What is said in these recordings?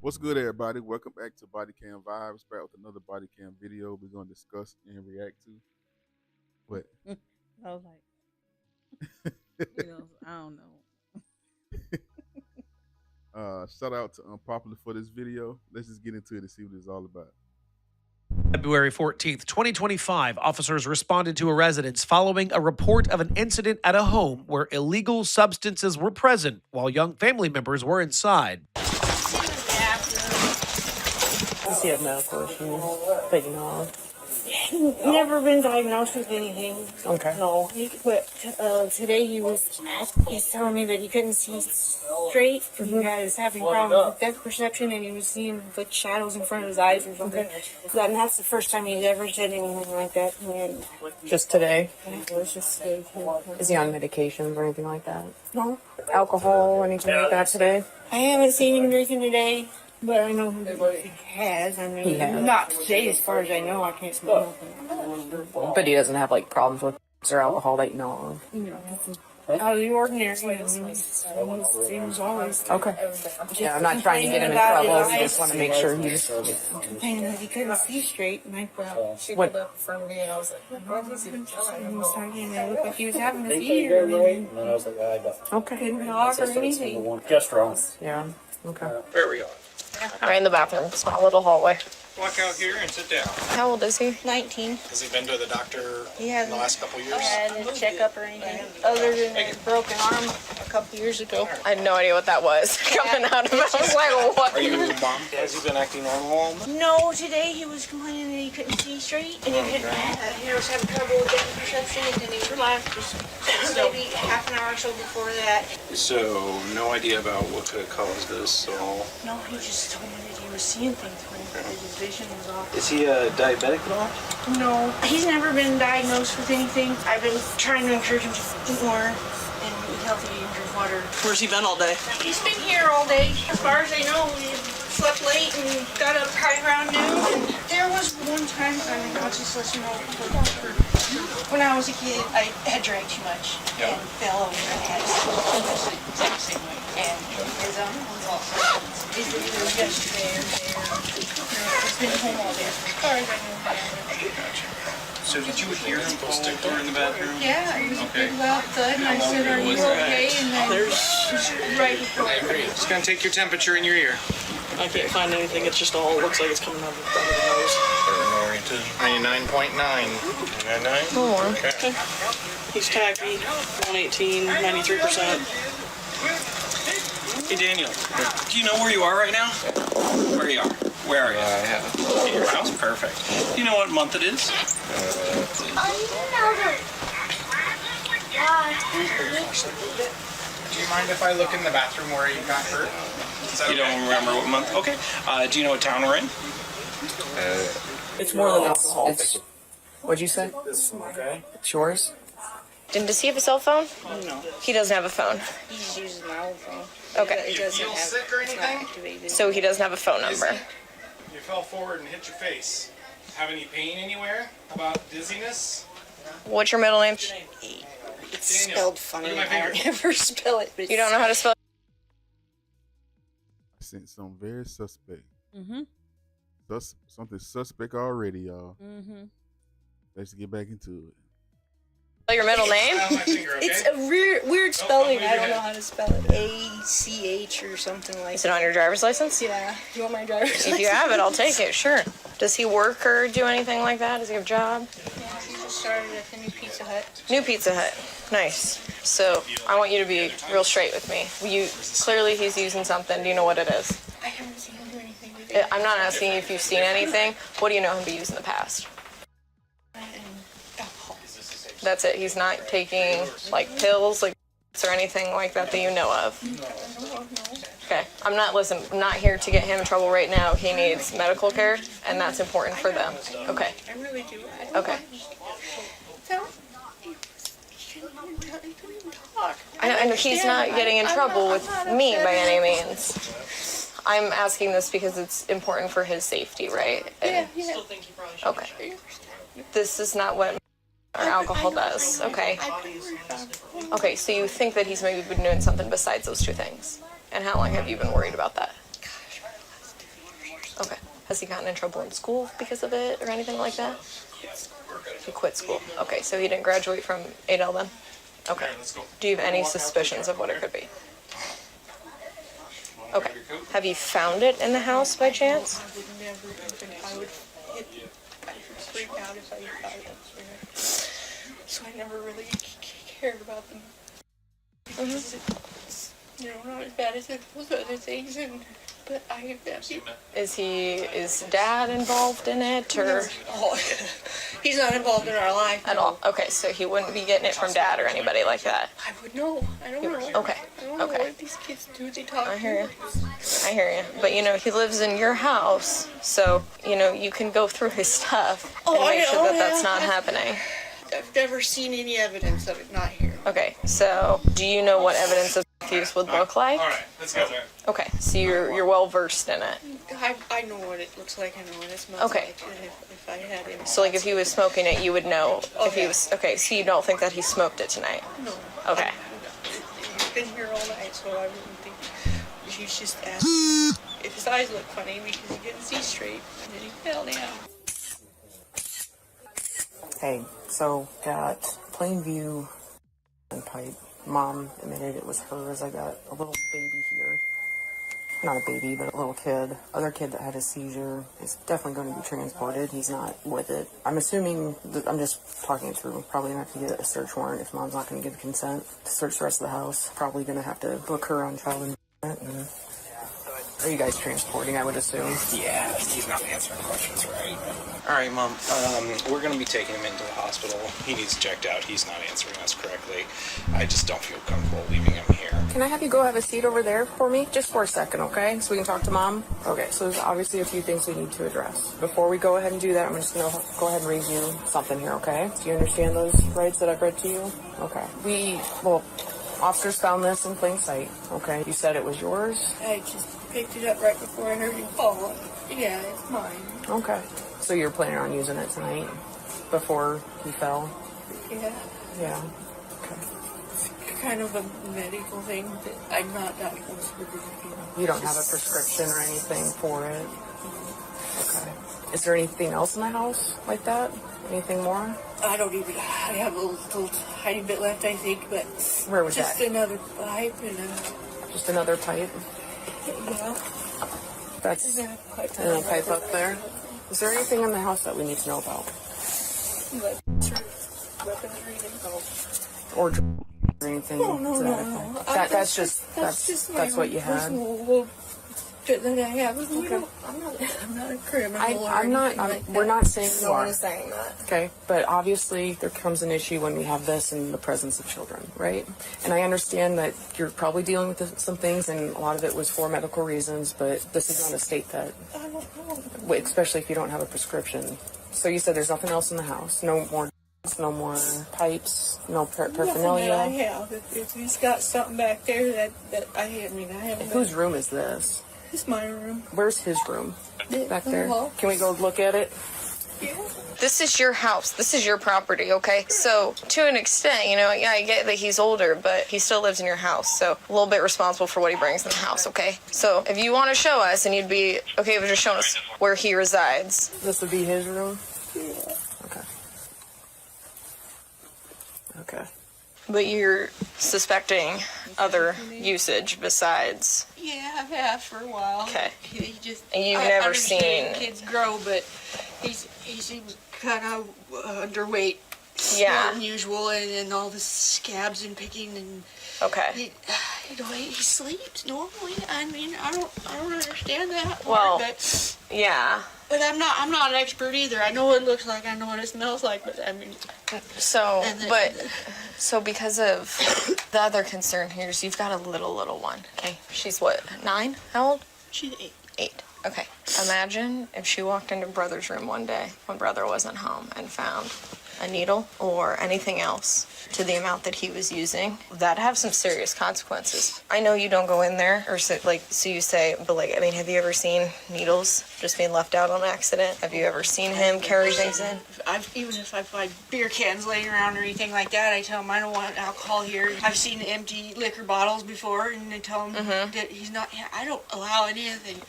What's good, everybody? Welcome back to Bodycam Vibes. Back with another Bodycam video we're going to discuss and react to. But I was like, I don't know. shout out to Unpopular for this video. Let's just get into it and see what it's all about. February 14th, 2025, officers responded to a residence following a report of an incident at a home where illegal substances were present while young family members were inside. Does he have medical issues that you know of? Never been diagnosed with anything. Okay. No. But today he's telling me that he couldn't see straight. He was having problems with depth perception, and he was seeing like shadows in front of his eyes or something. And that's the first time he's ever said anything like that. And Just today? it was just today. Is he on medications or anything like that? No, Alcohol, anything like that today? I haven't seen him drinking today. But I know he has. I mean, He has. not today, as far as I know. I can't smell nothing. But he doesn't have like problems with or alcohol that you know Out of the ordinary. Seems always. of. Okay. Yeah, I'm not trying to get him in trouble. I just want to make sure he's. Complaining that he couldn't see straight, and I What? up from me, and I was like, it looked like he was having a fever. And I was like, I don't. Okay. couldn't talk or anything. Just wrong. Yeah. Okay. Where we are. Right in the bathroom. It's my little hallway. Walk out here and sit down. How old is he? 19. Has he been to the doctor He in hasn't the last couple years? had a checkup or anything, other than a broken arm a couple years ago. I had no idea what that was coming out of it. I was like, what? Are you mom? Has he been acting normal? No, today he was complaining that he couldn't see straight, and he was having trouble with depth perception, and then he relaxed just maybe half an hour or so before that. So, no idea about what could have caused this, so... No, he just told me that he was seeing things when his vision was off. Is he diabetic at all? No, he's never been diagnosed with anything. I've been trying to encourage him to eat more and eat healthy and drink water. Where's he been all day? He's been here all day. As far as I know, he slept late and got up right around noon. And there was one time, I mean, I'll just let you know, when I was a kid, I had drank too much and fell over and had the exact same way. And his own was also, either yesterday or there. He's been home all day. As far as I know, So, did you hear him pull stick door in the bathroom? yeah, it was a big loud thud, and I said, "Are you okay?" And then right before. Just gonna take your temperature in your ear. I can't find anything. It's just all looks like it's coming out of the front of the nose. 99.9. 99? Oh, Okay. He's tacky. 118, 93%. Hey Daniel, do you know where you are right now? Where you are? Where are you? At your house? Perfect. Do you know what month it is? Do you mind if I look in the bathroom where you got hurt? You don't remember what month? Okay. Do you know what town we're in? It's more than alcohol. What'd you say? Okay. It's yours? And does he have a cell phone? No. He doesn't have a phone. He just uses my old phone. Okay. It doesn't feel have, sick or it's not anything? activated. So he doesn't have a phone number. You fell forward and hit your face. Have any pain anywhere? About dizziness? What's your middle name? It's Daniel, spelled funny. look at my I don't finger. ever spell it. But You don't know how to spell? I sent something very suspect. Mm-hmm. Something suspect already, y'all. Mm-hmm. Let's get back into it. Your middle name? Out my finger, okay? It's a weird spelling. leave I your don't know hand. how to spell it. ACH or something like Is it on your driver's license? Yeah. You want my driver's license? If you have it, I'll take it. Sure. Does he work or do anything like that? Does he have a job? Yeah, he just started at the new Pizza Hut. New Pizza Hut. Nice. So I want you to be real straight with me. Clearly he's using something. Do you know what it is? I haven't seen him do anything today. I'm not asking you if you've seen anything. What do you know him to use in the past? And alcohol. That's it. He's not taking like pills, like or anything like that you know of. Okay. I'm not here to get him in trouble right now. He needs medical care, and that's important for them. Okay. I really do. Okay. He couldn't even talk. I know he's not getting in trouble with me by any means. I'm asking this because it's important for his safety, right? Yeah. Still think he probably should. Okay. This is not what or alcohol does. Okay. Okay, so you think that he's maybe been doing something besides those two things. And how long have you been worried about that? Gosh, for the last Has he gotten in trouble in school because of it or anything like that? He quit school. Okay, so he didn't graduate from Adel then? Okay. Do you have any suspicions of what it could be? Okay. Have you found it in the house by chance? I would never even, I would freak out if I thought it was weird. So I never really cared about them. Because it's, not as bad as those other things, but I Is dad involved in it, or? Oh, he's not involved in our life. At all? Okay, so he wouldn't be getting it from dad or anybody like that? I would know. I don't know. Okay, I don't know okay. what these kids do. They talk. I hear you. I hear you. But, he lives in your house, so, you can go through his stuff and make sure that that's not happening. I've never seen any evidence of it not here. Okay, so do you know what evidence of abuse would look like? All right, let's go there. Okay, so you're well versed in it. I know what it looks like. I know what it smells Okay. like. And if I had him. So, like, if he was smoking it, you would know if he yeah. was... Okay, so you don't think that he smoked it tonight? No. Okay. He's been here all night, so I wouldn't think. She's just asked if his eyes look funny because he couldn't see straight, and then he fell down. Hey, so got plain view and pipe. Mom admitted it was hers. I got a little baby here. Not a baby, but a little kid. Other kid that had a seizure is definitely going to be transported. He's not with it. I'm assuming, I'm just talking it through, probably going to have to get a search warrant if Mom's not going to give consent to search the rest of the house. Probably going to have to book her on child endangerment. Are you guys transporting, I would assume? Yeah, he's not answering questions, right? All right, Mom. We're going to be taking him into the hospital. He needs checked out. He's not answering us correctly. I just don't feel comfortable leaving him here. Can I have you go have a seat over there for me? Just for a second, okay? So we can talk to Mom? Okay, so there's obviously a few things we need to address. Before we go ahead and do that, I'm just going to go ahead and read you something here, okay? Do you understand those rights that I've read to you? Okay. Officers found this in plain sight, okay? You said it was yours? I just picked it up right before I heard him fall. Yeah, it's mine. Okay. So you're planning on using it tonight before he fell? Yeah. Yeah. Okay. It's kind of a medical thing that I'm not diagnosed with anything. You don't have a prescription or anything for it? Okay. Is there anything else in the house like that? Anything more? I have a little tiny bit left, I think, but Where was just that? another pipe and Just another pipe? yeah. That's And then a pipe, and a pipe up there. Is there anything in the house that we need to know about? Like, weapons or anything. Or anything? No. That's what you had? Personal that I have. I'm not a criminal. We're not saying you No one are. is saying that. Okay, but obviously there comes an issue when we have this in the presence of children, right? And I understand that you're probably dealing with some things, and a lot of it was for medical reasons, but this is not a state that, I don't know. especially if you don't have a prescription. So you said there's nothing else in the house, no more pipes, no Nothing that I paraphernalia. have. If he's got something back there that I haven't. Whose room is this? It's my room. Where's his room? Back there. hall. Can we go look at it? Yeah. This is your house. This is your property, okay? So, to an extent, yeah, I get that he's older, but he still lives in your house. So, a little bit responsible for what he brings in the house, okay? So, if you want to show us, and you'd be okay with just showing us where he resides. This would be his room? Yeah. Okay. Okay. But you're suspecting other usage besides. Yeah, I've had for a while. Okay. He just. And you've I never understand seen- kids grow, but he seems kind of underweight. Yeah. More than usual, and all the scabs and picking and. Okay. He sleeps normally. I mean, I don't understand that. Well, but yeah. I'm not an expert either. I know what it looks like. I know what it smells like. But I mean. So, And so because of the other concern here is you've got a little one, okay? She's what, 9? How old? She's 8. 8. Okay. Imagine if she walked into Brother's room one day when Brother wasn't home and found a needle or anything else to the amount that he was using. That'd have some serious consequences. I know you don't go in there, or so you say, but have you ever seen needles just being left out on accident? Have you ever seen him carry things in? Even if I find beer cans laying around or anything like that, I tell him I don't want alcohol here. I've seen empty liquor bottles before, and I tell him that he's not. I don't allow anything.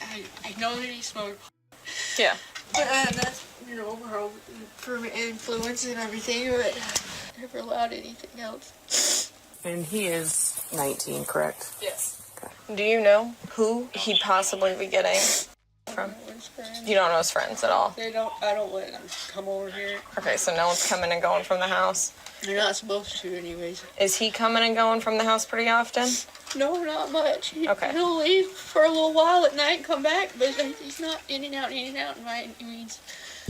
I know that he smoked. Yeah. But that's, you know, her influence and everything, but never allowed anything else. And he is 19, correct? Yes. Do you know who he possibly be getting from? You don't know his friends at all? I don't let them come over here. Okay, so no one's coming and going from the house. They're not supposed to anyways. Is he coming and going from the house pretty often? No, not much. Okay. He'll leave for a little while at night and come back, but he's not in and out by any means.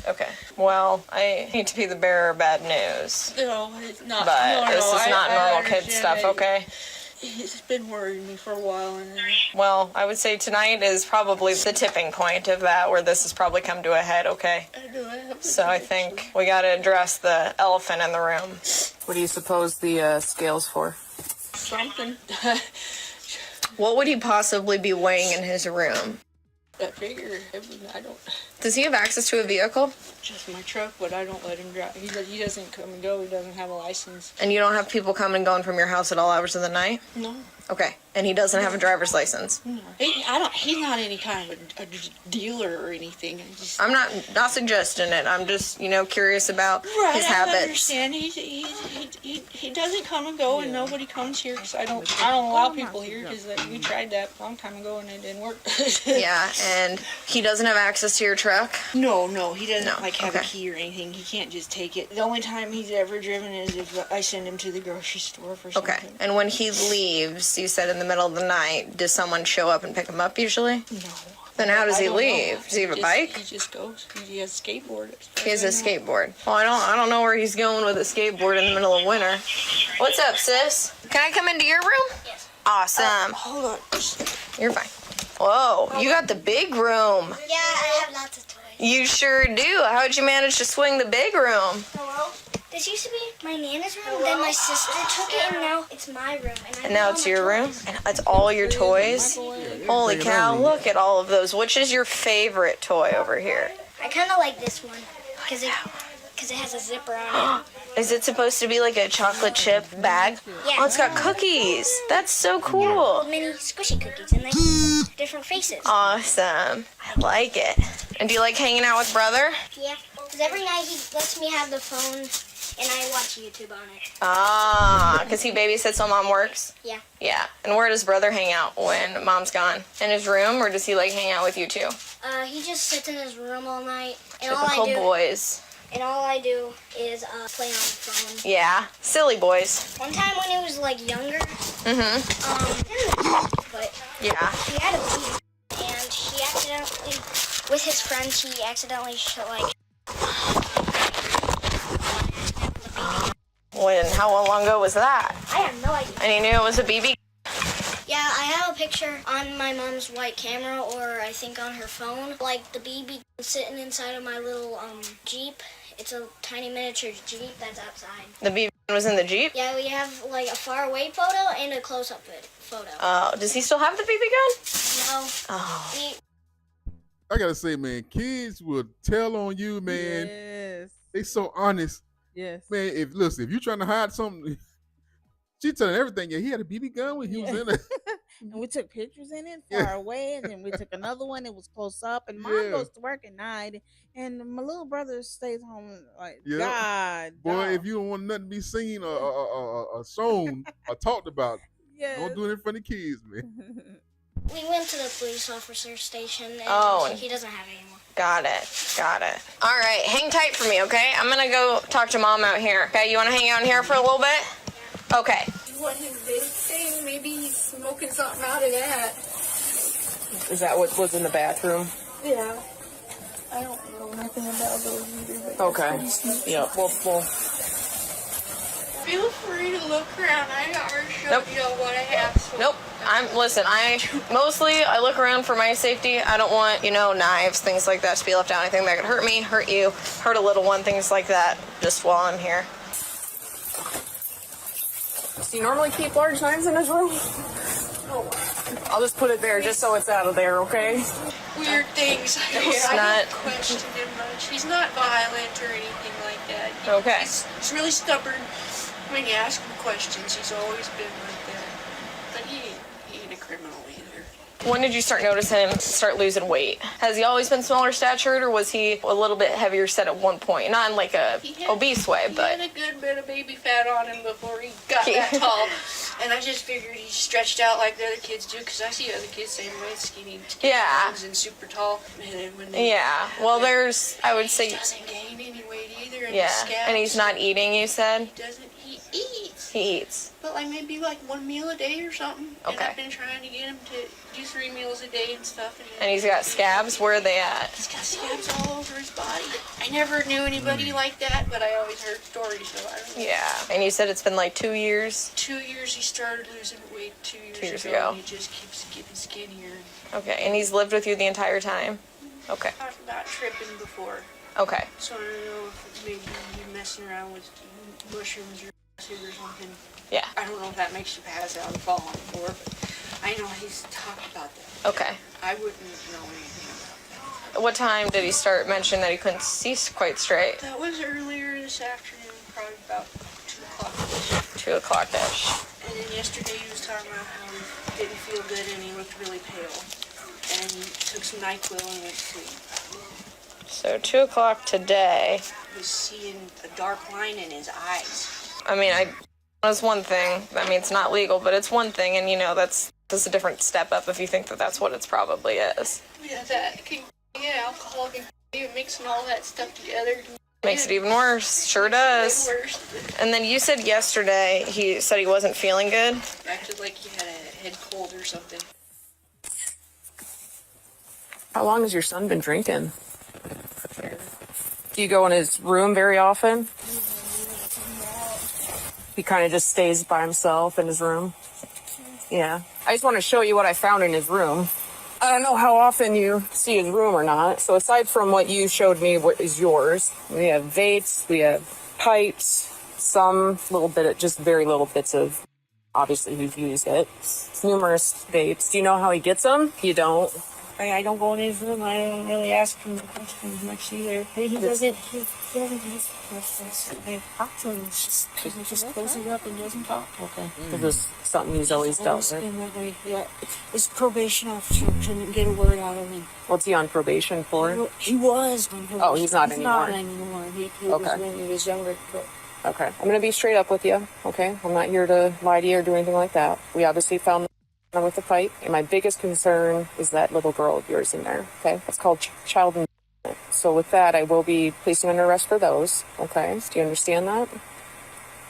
Okay. Well, I hate to be the bearer of bad news. No, it's not. But this is not normal kid understand stuff, it. okay? He's been worrying me for a while. Well, I would say tonight is probably the tipping point of that, where this has probably come to a head, okay? So I think we got to address the elephant in the room. What do you suppose the scale's for? Something. What would he possibly be weighing in his room? I figure. I don't. Does he have access to a vehicle? Just my truck, but I don't let him drive. He doesn't come and go. He doesn't have a license. And you don't have people coming and going from your house at all hours of the night? No. Okay. And he doesn't have a driver's license? No. He's not any kind of a dealer or anything. I'm not suggesting it. I'm just, curious about his habits. I understand. He doesn't come and go, and nobody comes here because I don't allow people here because we tried that a long time ago and it didn't work. Yeah, and he doesn't have access to your truck? No, he doesn't have a okay. key or anything. He can't just take it. The only time he's ever driven is if I send him to the grocery store for something. Okay. And when he leaves, you said in the middle of the night, does someone show up and pick him up usually? No. Then how does he leave? Know. Does he have a bike? He just goes. He has a skateboard. He has a skateboard. Well, I don't know where he's going with a skateboard in the middle of winter. What's up, sis? Can I come into your room? Yes. Awesome. Hold on. You're fine. Whoa, you got the big room. Yeah, I have lots of toys. You sure do. How'd you manage to swing the big room? Hello? This used to be my Nana's room, then my sister took it, and now it's my room. And now it's your room? And it's all your toys? Holy cow, look at all of those. Which is your favorite toy over here? I kind of like this one, because it has a zipper on it. Is it supposed to be like a chocolate chip bag? Yeah. Oh, it's got cookies. That's so Little cool. mini squishy cookies, and they have different faces. Awesome. I like it. And do you like hanging out with brother? Yeah, because every night he lets me have the phone, and I watch YouTube on it. Ah, because he babysits while mom works? Yeah. Yeah. And where does brother hang out when mom's gone? In his room, or does he like hang out with you too? He just sits in his room all night, and Typical boys. And all I do is play on the phone. Yeah, silly boys. One time when he was like younger, but Yeah. he had a baby, and he accidentally, with his friends, he accidentally When? How long ago was that? I have no idea. And he knew it was a BB? Yeah, I have a picture on my mom's white camera, or I think on her phone, like the BB sitting inside of my little Jeep. It's a tiny miniature Jeep that's outside. The BB was in the Jeep? Yeah, we have like a far away photo and a close up photo. Oh, does he still have the BB gun? No. Oh. I gotta say, man, kids will tell on you, man. Yes. They so honest. Yes. Man, if you're trying to hide something, she telling everything. Yeah, he had a BB gun when he was in it. And we took pictures in it far away, and then we took another one. It was close up, and mom Yeah. goes to work at night, and my little brother stays home. Like, Yeah. God, Boy, dog. if you don't want nothing to be seen or shown or talked about, Yes. don't do it in front of kids, man. We went to the police officer station, and Oh. he doesn't have it anymore. Got it. All right, hang tight for me, okay? I'm gonna go talk to mom out here. Okay, you wanna hang out in here for a little bit? Okay. What his big thing, maybe he's smoking something out of that. Is that what was in the bathroom? Yeah. I don't know nothing about those either. But Okay. Yeah. Well. feel free to look around. I already showed Nope. you what I have. So Nope. I look around for my safety. I don't want, knives, things like that to be left out. Anything that could hurt me, hurt you, hurt a little one, things like that, just while I'm here. Does he normally keep large knives in his room? Oh. I'll just put it there just so it's out of there, okay? weird things. It's I not- don't question him much. He's not violent or anything like that. Okay. He's really stubborn. When you ask him questions, he's always been like that. But he ain't a criminal either. When did you start noticing him start losing weight? Has he always been smaller statured, or was he a little bit heavier set at one point? Not in like a obese way, but... He had a good bit of baby fat on him before he got that tall. And I just figured he stretched out like the other kids do, because I see other kids same way, skinny legs and super tall. And then when they, well, there's, I would say... He doesn't gain any weight either. And and he's not eating, you said? He doesn't. He eats. He eats. But like maybe like 1 meal a day or something. Okay. And I've been trying to get him to do 3 meals a day and stuff. And he's got scabs? Where are they at? He's got scabs all over his body. I never knew anybody like that, but I always heard stories, so I don't know. Yeah. And you said it's been like 2 years? 2 years he started losing weight 2 years, 2 years ago. ago. And he just keeps getting skinnier. Okay. And he's lived with you the entire time? Okay. Talked about tripping before. Okay. So I don't know if maybe you messing around with mushrooms or acid or something. Yeah. I don't know if that makes you pass out and fall on the floor, but I know he's talked about that. Okay. I wouldn't know anything about that. What time did he start mentioning that he couldn't see quite straight? That was earlier this afternoon, probably about 2 o'clock. 2 o'clock-ish. And then yesterday he was talking about how he didn't feel good and he looked really pale. And he took some NyQuil and went to sleep. So 2 o'clock today. He was seeing a dark line in his eyes. I mean, that's one thing. I mean, it's not legal, but it's one thing, and you know, that's a different step up if you think that that's what it probably is. Yeah, that can get alcohol, can get mixing all that stuff together. Makes it even worse. Sure does. And then you said yesterday he said he wasn't feeling good. Acted like he had a head cold or something. How long has your son been drinking? Do you go in his room very often? He kind of just stays by himself in his room? Yeah. I just want to show you what I found in his room. I don't know how often you see his room or not. So aside from what you showed me, what is yours, we have vapes, we have pipes, some little bit of, just very little bits of, obviously who's used it. Numerous vapes. Do you know how he gets them? You don't? I don't go in his room. I don't really ask him questions much either. He doesn't ask questions. I talk to him. He just closes up and doesn't talk. Okay. This is something he's always dealt with. Yeah. His probation officer couldn't get a word out of him. What's he on probation for? He was on probation. Oh, he's not anymore. Not anymore. He was when he was younger. Okay. I'm going to be straight up with you. Okay. I'm not here to lie to you or do anything like that. We obviously found with the pipe, and my biggest concern is that little girl of yours in there. Okay, that's called child endangerment. So with that, I will be placing under arrest for those. Okay, do you understand that?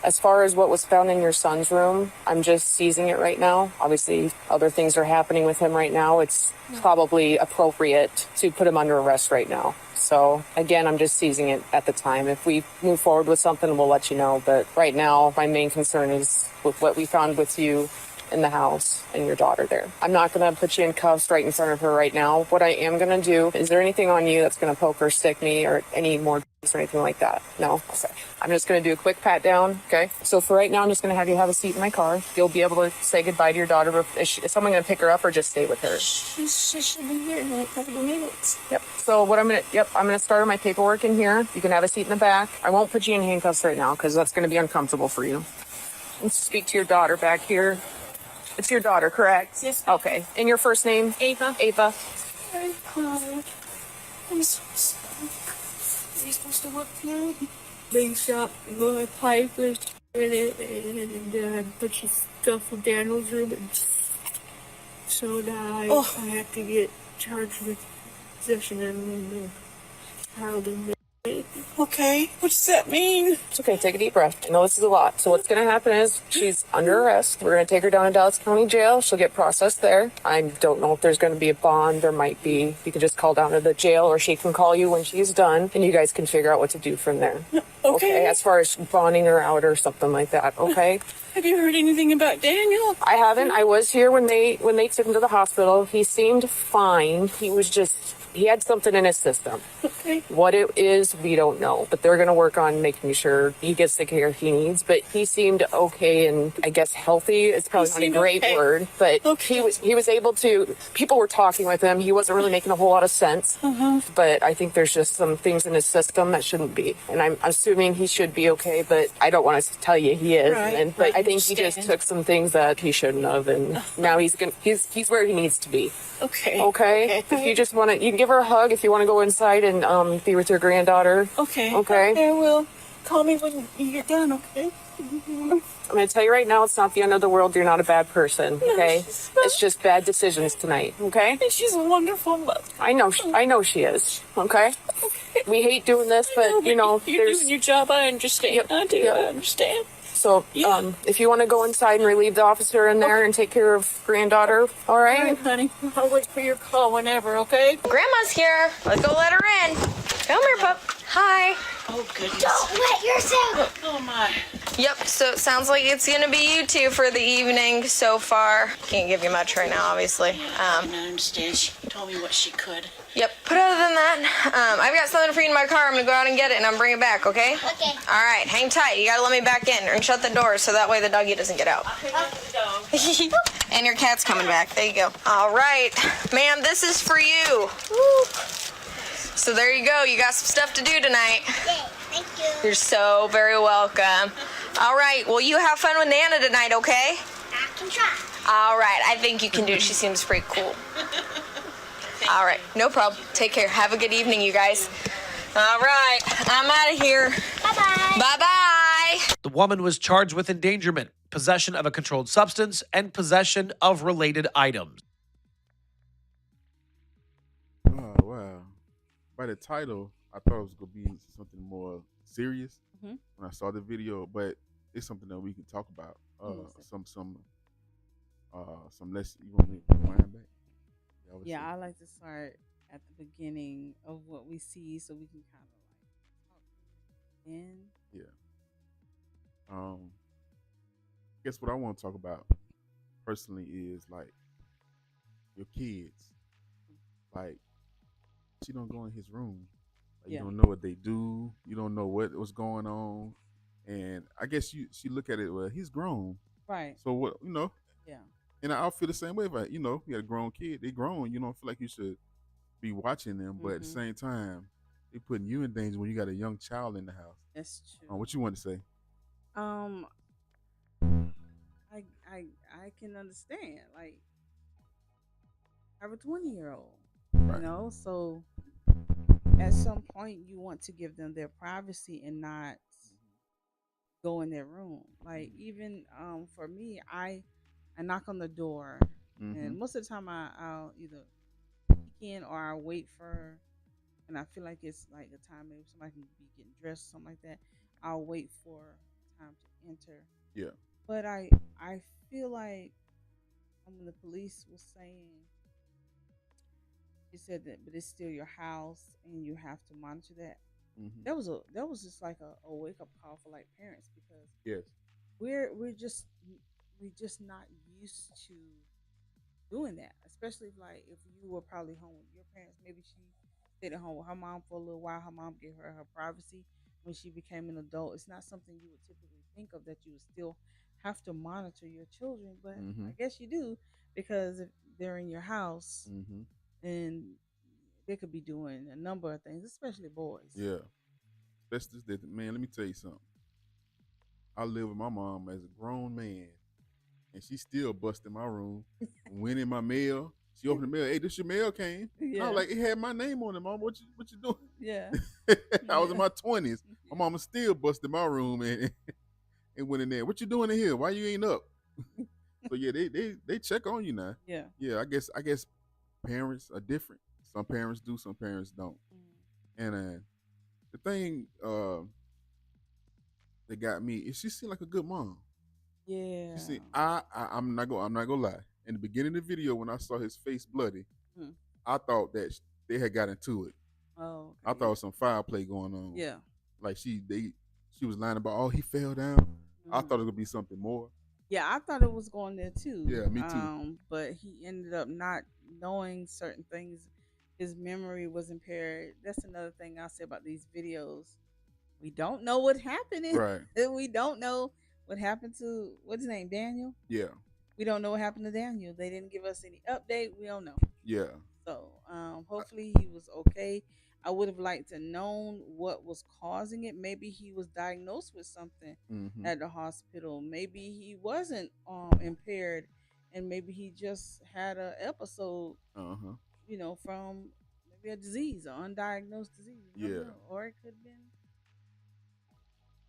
As far as what was found in your son's room, I'm just seizing it right now. Obviously, other things are happening with him right now. It's probably appropriate to put him under arrest right now. So again, I'm just seizing it at the time. If we move forward with something, we'll let you know. But right now, my main concern is with what we found with you in the house and your daughter there. I'm not going to put you in cuffs right in front of her right now. What I am going to do, is there anything on you that's going to poke or stick me or any more or anything like that? No? Okay. I'm just going to do a quick pat down. Okay. So for right now, I'm just going to have you have a seat in my car. You'll be able to say goodbye to your daughter. Is someone going to pick her up or just stay with her? She should be here in like a couple of minutes. Yep. So what I'm going to start my paperwork in here. You can have a seat in the back. I won't put you in handcuffs right now because that's going to be uncomfortable for you. Let's speak to your daughter back here. It's your daughter, correct? Yes. Okay. And your first name? Ava. Ava. I'm supposed to work here. Big shop, my pipe is in it, and a bunch of stuff from Daniel's room. And so now I have to get charged with possession and child and Okay, what does that mean? It's okay, take a deep breath. I know this is a lot. So what's going to happen is she's under arrest. We're going to take her down to Dallas County Jail. She'll get processed there. I don't know if there's going to be a bond. There might be. You can just call down to the jail or she can call you when she's done and you guys can figure out what to do from there. Okay. As far as bonding her out or something like that, okay? Have you heard anything about Daniel? I haven't. I was here when they took him to the hospital. He seemed fine. He had something in his system. Okay. What it is, we don't know. But they're going to work on making sure he gets the care he needs. But he seemed okay and I guess healthy. It's probably not a great word. But he was able to, people were talking with him. He wasn't really making a whole lot of sense. But I think there's just some things in his system that shouldn't be. And I'm assuming assuming he should be okay, but I don't want to tell you he is. Right, But I think he just took some things that he shouldn't have, and now he's where he needs to be. Okay. Okay. If you just want to, you can give her a hug if you want to go inside and be with your granddaughter. Okay. Okay. Okay. Well, call me when you're done. Okay. I'm going to tell you right now, it's not the end of the world. You're not a bad person. Okay. It's just bad decisions tonight. Okay. And she's a wonderful mother. I know she is. Okay. We hate doing this, but you know, you're there's doing your job. I understand. Yep, I do. yep. I understand. So, if you want to go inside and relieve the officer in there and take care of granddaughter, all right? All right, honey. I'll wait for your call whenever, okay? Grandma's here. Let's go let her in. Come here, pup. Hi. Oh, goodness. Don't wet yourself. Oh, my. Yep, so it sounds like it's gonna be you two for the evening so far. Can't give you much right now, obviously. I understand. She told me what she could. Yep, but other than that, I've got something for you in my car. I'm gonna go out and get it and I'm bring it back, okay? Okay. All right, hang tight. You gotta let me back in and shut the door so that way the doggy doesn't get out. And your cat's coming back. There you go. All right, ma'am, this is for you. Woo. So there you go. You got some stuff to do tonight. Yay. Thank you. You're so very welcome. All right, well, you have fun with Nana tonight, okay? I can try. All right, I think you can do it. She seems pretty cool. All right, no problem. Take care. Have a good evening, you guys. All right, I'm out of here. Bye-bye. Bye-bye. The woman was charged with endangerment, possession of a controlled substance, and possession of related items. Oh, wow. By the title, I thought it was going to be something more serious when I saw the video, but it's something that we can talk about. Some less, you want me to wind back? Yeah, I like to start at the beginning of what we see so we can kind of like talk in. Yeah. Guess what I want to talk about personally is like your kids. Like, she don't go in his room. Like, you don't know what they do. You don't know what's going on. And I guess she look at it, well, he's grown. Right. So what, Yeah. And I'll feel the same way. But you got a grown kid. They grown. You don't feel like you should be watching them. But at the same time, they putting you in danger when you got a young child in the house. That's true. What you want to say? I can understand. Like, I have a 20-year-old. Right. So at some point you want to give them their privacy and not go in their room. Like, even for me, I knock on the door, and most of the time I'll either peek in or I'll wait for, and I feel like it's like a time maybe somebody can be getting dressed or something like that. I'll wait for time to enter. Yeah. But I feel like when the police was saying, she said that, but it's still your house and you have to monitor that. That was just like a wake up call for like parents, because yes, we're just not used to doing that, especially if you were probably home with your parents. Maybe she stayed at home with her mom for a little while. Her mom gave her privacy. When she became an adult, it's not something you would typically think of, that you would still have to monitor your children, but I guess you do, because if they're in your house, and they could be doing a number of things, especially boys. Yeah. Especially that, man, let me tell you something. I live with my mom as a grown man, and she still busted my room, went in my mail. She opened the mail. Hey, this your mail came. Yeah. I was like, it had my name on it, Mom. What you doing? Yeah. I was in my 20s. My mama still busted my room and went in there. What you doing in here? Why you ain't up? So yeah, they check on you now. Yeah. Yeah, I guess parents are different. Some parents do, some parents don't. And the thing that got me is she seemed like a good mom. Yeah. You see, I'm not gonna lie. In the beginning of the video, when I saw his face bloody, I thought that they had got into it. Oh. Okay. I thought some foul play going on. Yeah. Like she was lying about, oh, he fell down. I thought it would be something more. Yeah, I thought it was going there too. Yeah, me too. But he ended up not knowing certain things. His memory was impaired. That's another thing I'll say about these videos. We don't know what happened. Right. We don't know what happened to, what's his name, Daniel? Yeah. We don't know what happened to Daniel. They didn't give us any update. We don't know. Yeah. So Hopefully he was okay. I would have liked to known what was causing it. Maybe he was diagnosed with something Mm-hmm. at the hospital. Maybe he wasn't impaired, and maybe he just had an episode, Uh-huh. from maybe a disease, or undiagnosed disease. You never Yeah. know, or it could have been.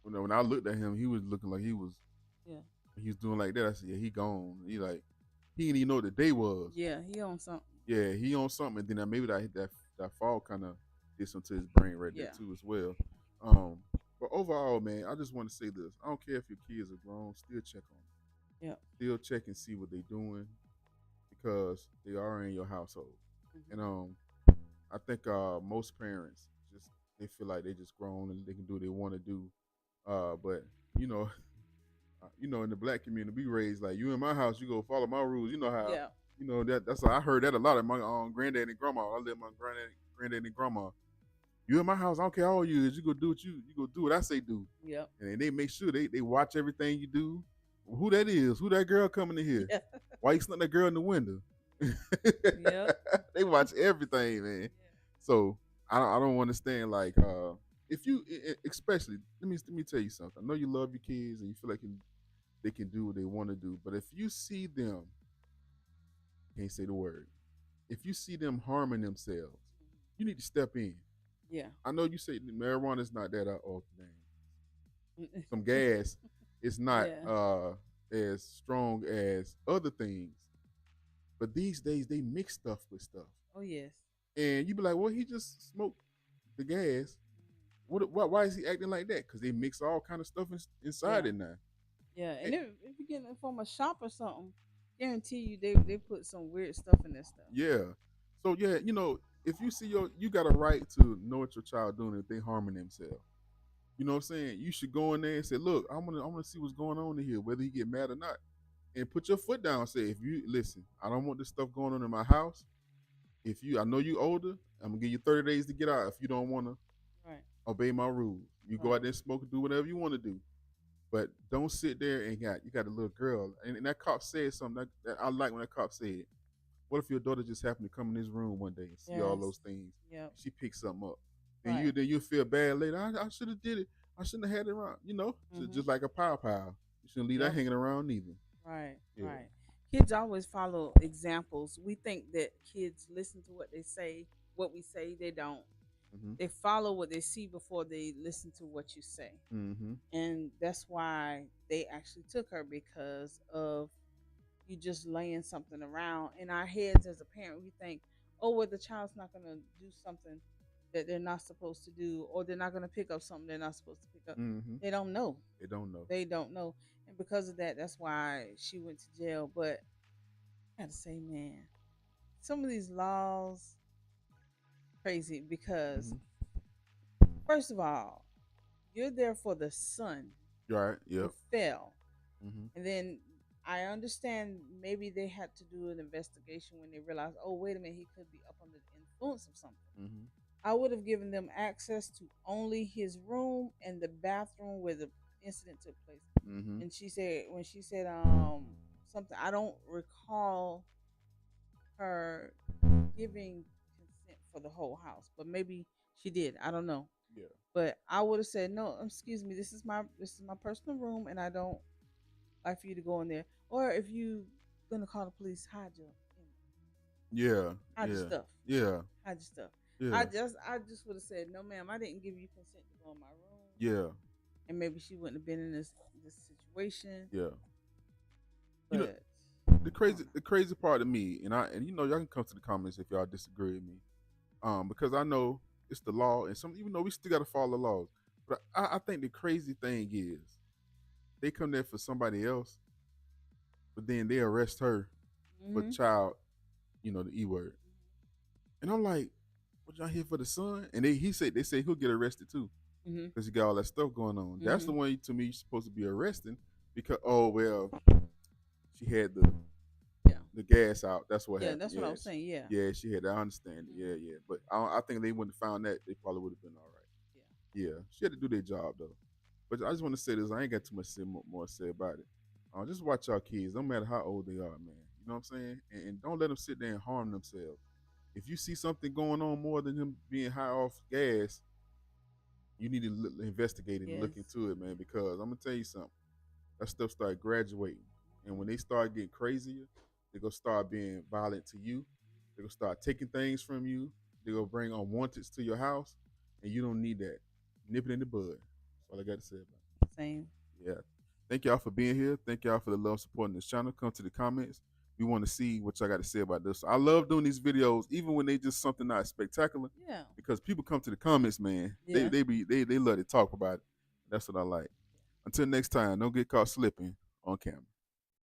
When I looked at him, he was looking like Yeah, he was doing like that. I said, yeah, he gone. He didn't even know what the day was. yeah, he on something. Yeah, he on something. And then maybe that fall kind of did something to his brain right there Yeah, too as well. Um, but overall, man, I just want to say this: I don't care if your kids are grown, still check on them. yeah. Still check and see what they're doing because they are in your household. And Mm-hmm. I think most parents just they feel like they just grown and they can do what they want to do. But you know, in the black community, we raised like you in my house, you go follow my rules. You know how Yeah, that's I heard that a lot of my granddad and grandma. I live with my granddad and grandma. You in my house, I don't care how old you is. You go do what you go do what I say do, yep, and they make sure they watch everything you do. Who that is? Who that girl coming in here? yeah, Why you snuck that girl in the window? yep. They watch everything, man. Yeah. So I don't understand like if you especially let me tell you something. I know you love your kids and you feel like they can do what they want to do, but if you see them, can't say the word. If you see them harming themselves, you need to step in. Yeah. I know you say marijuana is not that some gas is not Yeah. as strong as other things, but these days they mix stuff with stuff, Oh yes. and you be like, well, he just smoked the gas. Why is he acting like that? Because they mix all kind of stuff inside Yeah. it now. Yeah. And And, if you get it from a shop or something, guarantee you they put some weird stuff in that stuff. yeah. So yeah, if you see you got a right to know what your child doing if they harming themselves. You know what I'm saying? You should go in there and say, look, I'm gonna see what's going on in here, whether he get mad or not. And put your foot down. Say, if you listen, I don't want this stuff going on in my house. I know you older, I'm gonna give you 30 days to get out if you don't wanna Right. obey my rules. You go Right. out there and smoke and do whatever you want to do. But don't sit there and you got a little girl. And that cop said something that I like when that cop said, what if your daughter just happened to come in this room one day and see all Yes. those things? Yep. She picks something up. And Right. you feel bad later. I should have did it. I shouldn't have had it around. Just Mhm. like a pow. You shouldn't leave that Yep. hanging around either. Right. Yeah. Right. Kids always follow examples. We think that kids listen to what they say. What we say, they don't. Mm-hmm. They follow what they see before they listen to what you say. Mm-hmm. And that's why they actually took her, because of you just laying something around. In our heads as a parent, we think, oh, well, the child's not going to do something that they're not supposed to do, or they're not going to pick up something they're not supposed to pick up. Mm-hmm. They don't know. They don't know. They don't know. And because of that, that's why she went to jail. But I gotta say, man, some of these laws crazy, because Mm-hmm. first of all, you're there for the son Right. who Yep. fell. Mm-hmm. And then I understand maybe they had to do an investigation when they realized, oh, wait a minute, he could be up under the influence of something. Mm-hmm. I would have given them access to only his room and the bathroom where the incident took place. Mm-hmm. And when she said something, I don't recall her giving consent for the whole house, but maybe she did. I don't know. Yeah. But I would have said, no, excuse me, this is my personal room, and I don't like for you to go in there. Or if you gonna call the police, Yeah. hide your Yeah. stuff. Yeah. Hide your stuff. Yeah. I just would have said, no, ma'am, I didn't give you consent to go in my room. Yeah. And maybe she wouldn't have been in this situation. Yeah. But You know, the crazy part of me, and y'all can come to the comments if y'all disagree with me, because I know it's the law, and even though we still got to follow the laws, but I think the crazy thing is they come there for somebody else, but then they arrest her for child, the E word, and I'm like, what y'all here for the son? And they say he'll get arrested too because he got all that stuff going on. That's the one to me you're supposed to be arresting because she had the gas out. That's what happened. that's what I was saying. Yeah. Yeah, she had. I understand it. Yeah, yeah. But I think they wouldn't have found that. They probably would have been all right. Yeah. She had to do their job though. But I just want to say this. I ain't got too much more to say about it. Just watch y'all kids. No matter how old they are, man. You know what I'm saying? And don't let them sit there and harm themselves. If you see something going on more than him being high off gas, you need to investigate it and look into it, man. Because I'm gonna tell you something. That stuff start graduating, and when they start getting crazier, they're gonna start being violent to you. They're gonna start taking things from you. They're gonna bring unwanteds to your house, and you don't need that. Nip it in the bud. That's all I got to say about it. Same. Yeah. Thank y'all for being here. Thank y'all for the love supporting this channel. Come to the comments. We want to see what y'all got to say about this. I love doing these videos, even when they just something not spectacular. Yeah. Because people come to the comments, man. Yeah. They love to talk about it. That's what I like. Until next time, don't get caught slipping on camera.